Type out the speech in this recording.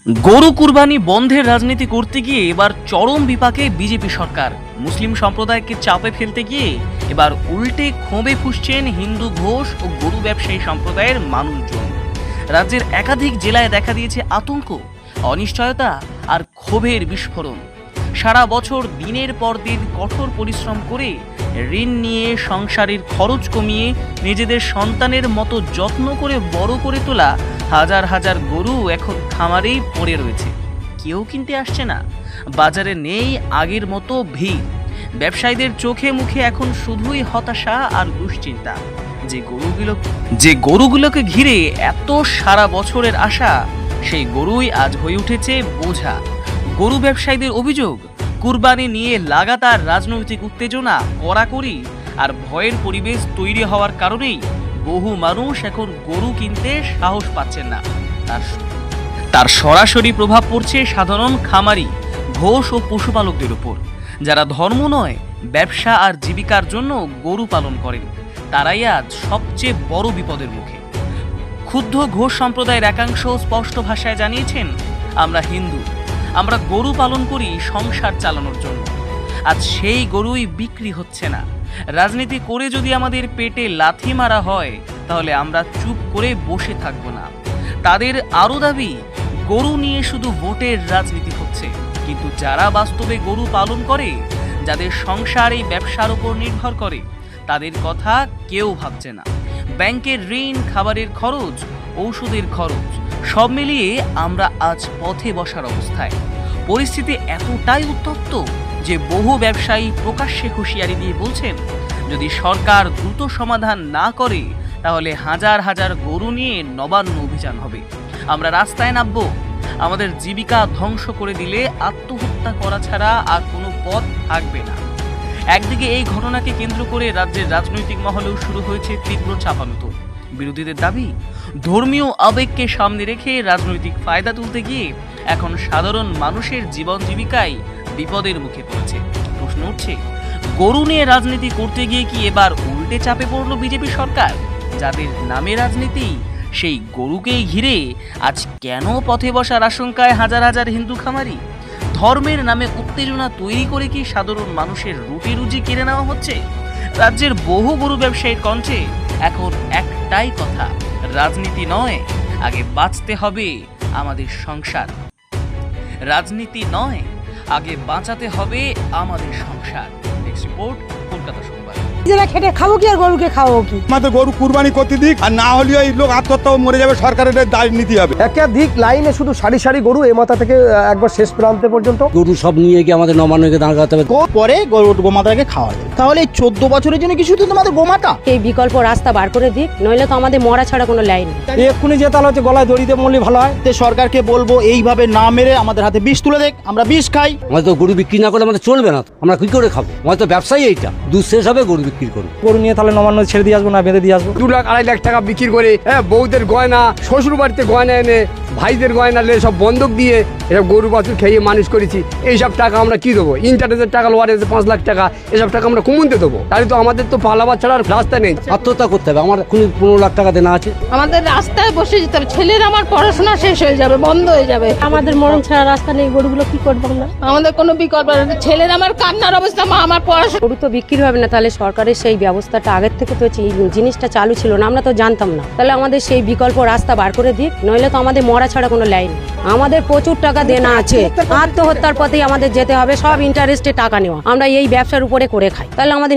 গরু কুরবানি বন্ধের রাজনীতি করতে গিয়ে এবার চরম বিপাকে বিজেপি সরকার। মুসলিম সম্প্রদায়কে চাপে ফেলতে গিয়ে এবার উল্টে ক্ষোভে ফুঁসছেন হিন্দু ঘোষ ও গরু ব্যবসায়ী সম্প্রদায়ের মানুষজন। রাজ্যের একাধিক জেলায় দেখা দিয়েছে আতঙ্ক, অনিশ্চয়তা আর ক্ষোভের বিস্ফোরণ। সারা বছর দিনের পর দিন কঠোর পরিশ্রম করে ঋণ নিয়ে সংসারের খরচ কমিয়ে নিজেদের সন্তানের মতো যত্ন করে বড় করে তোলা হাজার হাজার গরু এখন খামারেই পড়ে রয়েছে, কেউ কিনতে আসছে না। বাজারে নেই আগের মতো ভিড়। ব্যবসায়ীদের চোখে মুখে এখন শুধুই হতাশা আর দুশ্চিন্তা। যে গরুগুলোকে ঘিরে এত সারা বছরের আশা, সেই গরুই আজ হয়ে উঠেছে বোঝা। গরু ব্যবসায়ীদের অভিযোগ, কুরবানি নিয়ে লাগাতার রাজনৈতিক উত্তেজনা, কড়াকড়ি আর ভয়ের পরিবেশ তৈরি হওয়ার কারণেই বহু মানুষ এখন গরু কিনতে সাহস পাচ্ছেন না। তার সরাসরি প্রভাব পড়ছে সাধারণ খামারি, ঘোষ ও পশুপালকদের উপর, যারা ধর্ম নয় ব্যবসা আর জীবিকার জন্য গরু পালন করেন। তারাই আজ সবচেয়ে বড় বিপদের মুখে। ক্ষুব্ধ ঘোষ সম্প্রদায়ের একাংশ স্পষ্ট ভাষায় জানিয়েছেন, আমরা হিন্দু, আমরা গরু পালন করি সংসার চালানোর জন্য। আজ সেই গরুই বিক্রি হচ্ছে না। রাজনীতি করে যদি আমাদের পেটে লাথি মারা হয়, তাহলে আমরা চুপ করে বসে থাকবো না। তাদের আরও দাবি, গরু নিয়ে শুধু ভোটের রাজনীতি হচ্ছে, কিন্তু যারা বাস্তবে গরু পালন করে, যাদের সংসার এই ব্যবসার উপর নির্ভর করে, তাদের কথা কেউ ভাবছে না। ব্যাংকের ঋণ, খাবারের খরচ, ঔষধের খরচ সব মিলিয়ে আমরা আজ পথে বসার অবস্থায়। পরিস্থিতি এতটাই উত্তপ্ত যে বহু ব্যবসায়ী প্রকাশ্যে হুঁশিয়ারি দিয়ে বলছেন, যদি সরকার দ্রুত সমাধান না করে, তাহলে হাজার হাজার গরু নিয়ে নবান্ন অভিযান হবে। আমরা রাস্তায় নামবো। আমাদের জীবিকা ধ্বংস করে দিলে আত্মহত্যা করা ছাড়া আর কোনো পথ থাকবে না। একদিকে এই ঘটনাকে কেন্দ্র করে রাজ্যের রাজনৈতিক মহলেও শুরু হয়েছে তীব্র চাপানুতো। বিরোধীদের দাবি, ধর্মীয় আবেগকে সামনে রেখে রাজনৈতিক ফায়দা তুলতে গিয়ে এখন সাধারণ মানুষের জীবন জীবিকায় বিপদের মুখে পড়েছে। প্রশ্ন উঠছে, গরু নিয়ে রাজনীতি করতে গিয়ে কি এবার উল্টে চাপে পড়ল বিজেপি সরকার? যাদের নামে রাজনীতি, সেই গরুকেই ঘিরে আজ কেন পথে বসার আশঙ্কায় হাজার হাজার হিন্দু খামারি? ধর্মের নামে উত্তেজনা তৈরি করে কি সাধারণ মানুষের রুটি রুজি কেড়ে নেওয়া হচ্ছে? রাজ্যের বহু গরু ব্যবসায়ীর কণ্ঠে এখন একটাই কথা, রাজনীতি নয়, আগে বাঁচতে হবে আমাদের সংসার। রাজনীতি নয়, আগে বাঁচাতে হবে আমাদের সংসার। নেক্সট রিপোর্ট, কলকাতা সংবাদ। নিজেরা খেটে খাবো কি আর গরুকে খাবো কি? আমাদের গরু কুরবানি করতে দিক, আর না হলে এই লোক আত্মহত্যা মরে যাবে, সরকারের দায় নিতে হবে। একাধিক লাইনে শুধু সারি সারি গরু, এ মাথা থেকে একবার শেষ প্রান্তে পর্যন্ত গরু সব নিয়ে গিয়ে আমাদের নবান্নকে দাঁড় করাতে হবে। পরে গোমাতাকে খাওয়া যায়, তাহলে 14 বছরের জন্য কিছু তো তোমাদের গোমাতা। এই বিকল্প রাস্তা বার করে দিক, নইলে তো আমাদের মরা ছাড়া কোনো লাইন নেই। এক্ষুনি যে তাহলে হচ্ছে গলায় দড়িতে মরলে ভালো হয়। সরকারকে বলবো এইভাবে না মেরে আমাদের হাতে বিষ তুলে দেখ, আমরা বিষ খাই। আমাদের তো গরু বিক্রি না করলে আমাদের চলবে না, আমরা কি করে খাবো? আমাদের তো ব্যবসায়ী এইটা, দুধ শেষ হবে গরু বিক্রি করবো। গরু নিয়ে তাহলে নবান্ন ছেড়ে দিয়ে আসবো না বেঁধে দিয়ে আসবো। 2 লাখ 2.5 লাখ টাকা বিক্রি করে বউদের গয়না, শ্বশুর বাড়িতে গয়না এনে, ভাইদের গয়না নিয়ে সব বন্ধক দিয়ে এসব গরু বাছুর খেয়ে মানুষ করেছি। এইসব টাকা আমরা কি দেবো? ইন্টারেস্টের টাকা লোয়ার 5 লাখ টাকা, এসব টাকা আমরা কমুনতে দেবো? তাহলে তো আমাদের তো পালাবার ছাড়া আর রাস্তা নেই। আত্মহত্যা করতে হবে। আমার 15 লাখ টাকা দেনা আছে। আমাদের রাস্তায় বসে যেতে হবে। ছেলের আমার পড়াশোনা শেষ হয়ে যাবে, বন্ধ হয়ে যাবে। আমাদের মরণ ছাড়া রাস্তা নেই, গরুগুলো কি করবো আমরা? আমাদের কোনো বিকল্প নেই। ছেলের আমার কান্নার অবস্থা, মা আমার পড়াশোনা। গরু তো বিক্রি হবে না, তাহলে সরকারের সেই ব্যবস্থাটা আগের থেকে তো এই জিনিসটা চালু ছিল না, আমরা তো জানতাম না। তাহলে আমাদের সেই বিকল্প রাস্তা বার করে দিক, নইলে তো আমাদের মরা ছাড়া কোনো লাইন নেই। আমাদের প্রচুর টাকা দেনা আছে, আত্মহত্যার পথেই আমাদের যেতে হবে। সব ইন্টারেস্টে টাকা নেওয়া, আমরা এই ব্যবসার উপরে করে খাই। তাহলে আমাদের